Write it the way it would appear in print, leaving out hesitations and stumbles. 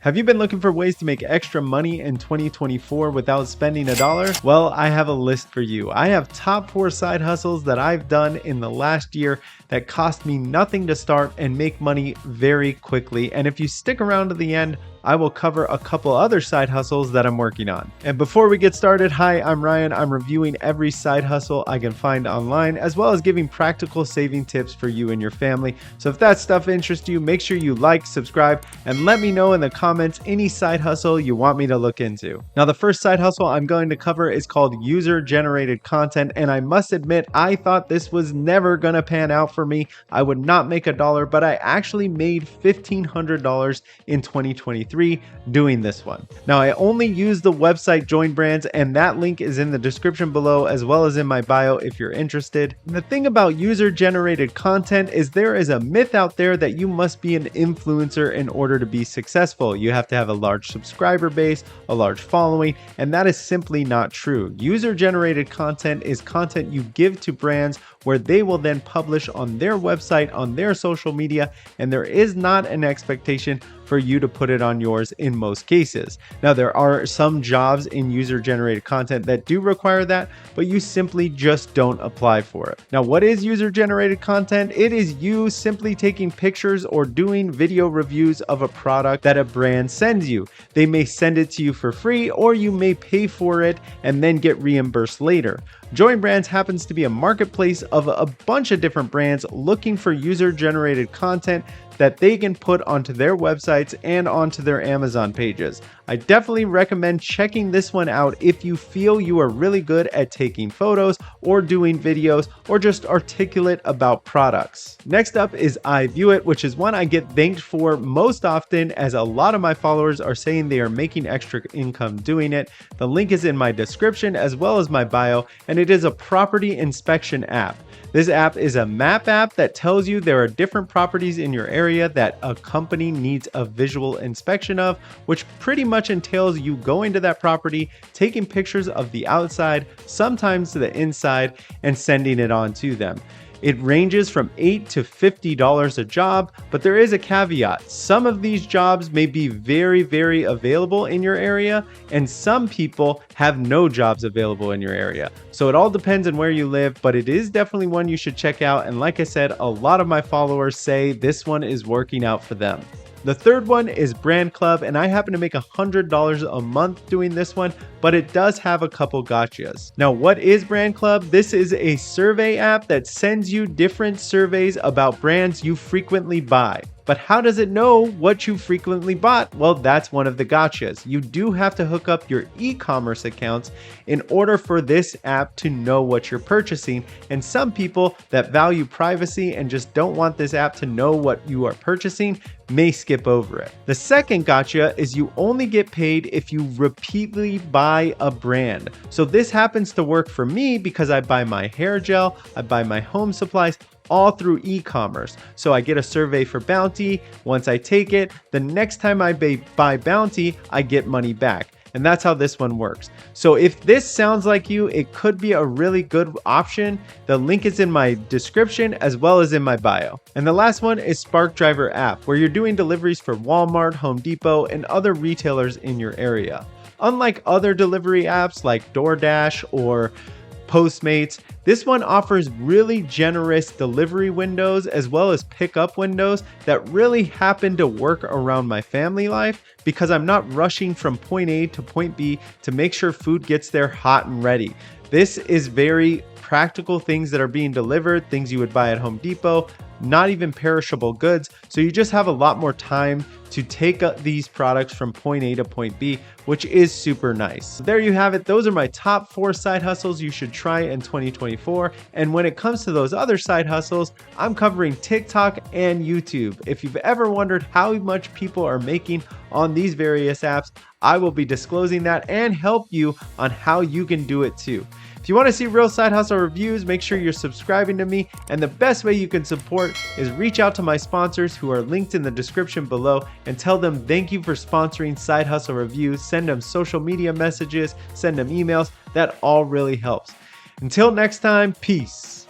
Have you been looking for ways to make extra money in 2024 without spending a dollar? Well, I have a list for you. I have top 4 side hustles that I've done in the last year that cost me nothing to start and make money very quickly. And if you stick around to the end, I will cover a couple other side hustles that I'm working on. And before we get started, hi, I'm Ryan. I'm reviewing every side hustle I can find online, as well as giving practical saving tips for you and your family. So if that stuff interests you, make sure you like, subscribe, and let me know in the comments any side hustle you want me to look into. Now, the first side hustle I'm going to cover is called user-generated content, and I must admit, I thought this was never gonna pan out for me. I would not make a dollar, but I actually made $1,500 in 2023 doing this one. Now, I only use the website Join Brands, and that link is in the description below as well as in my bio if you're interested. And the thing about user-generated content is there is a myth out there that you must be an influencer in order to be successful. You have to have a large subscriber base, a large following, and that is simply not true. User-generated content is content you give to brands where they will then publish on their website, on their social media, and there is not an expectation for you to put it on yours in most cases. Now, there are some jobs in user-generated content that do require that, but you simply just don't apply for it. Now, what is user-generated content? It is you simply taking pictures or doing video reviews of a product that a brand sends you. They may send it to you for free, or you may pay for it and then get reimbursed later. Join Brands happens to be a marketplace of a bunch of different brands looking for user-generated content that they can put onto their websites and onto their Amazon pages. I definitely recommend checking this one out if you feel you are really good at taking photos or doing videos or just articulate about products. Next up is iViewIt, which is one I get thanked for most often, as a lot of my followers are saying they are making extra income doing it. The link is in my description as well as my bio, and it is a property inspection app. This app is a map app that tells you there are different properties in your area that a company needs a visual inspection of, which pretty much entails you going to that property, taking pictures of the outside, sometimes to the inside, and sending it on to them. It ranges from $8 to $50 a job, but there is a caveat. Some of these jobs may be very available in your area, and some people have no jobs available in your area. So it all depends on where you live, but it is definitely one you should check out. And like I said, a lot of my followers say this one is working out for them. The third one is Brand Club, and I happen to make $100 a month doing this one, but it does have a couple gotchas. Now, what is Brand Club? This is a survey app that sends you different surveys about brands you frequently buy. But how does it know what you frequently bought? Well, that's one of the gotchas. You do have to hook up your e-commerce accounts in order for this app to know what you're purchasing. And some people that value privacy and just don't want this app to know what you are purchasing may skip over it. The second gotcha is you only get paid if you repeatedly buy a brand. So this happens to work for me because I buy my hair gel, I buy my home supplies, all through e-commerce. So I get a survey for Bounty. Once I take it, the next time I buy Bounty, I get money back. And that's how this one works. So if this sounds like you, it could be a really good option. The link is in my description as well as in my bio. And the last one is Spark Driver app, where you're doing deliveries for Walmart, Home Depot, and other retailers in your area. Unlike other delivery apps like DoorDash or Postmates, this one offers really generous delivery windows as well as pickup windows that really happen to work around my family life, because I'm not rushing from point A to point B to make sure food gets there hot and ready. This is very practical things that are being delivered, things you would buy at Home Depot, not even perishable goods. So you just have a lot more time to take these products from point A to point B, which is super nice. So there you have it. Those are my top 4 side hustles you should try in 2024. And when it comes to those other side hustles, I'm covering TikTok and YouTube. If you've ever wondered how much people are making on these various apps, I will be disclosing that and help you on how you can do it too. If you want to see real side hustle reviews, make sure you're subscribing to me. And the best way you can support is reach out to my sponsors who are linked in the description below and tell them thank you for sponsoring Side Hustle Reviews. Send them social media messages, send them emails. That all really helps. Until next time, peace.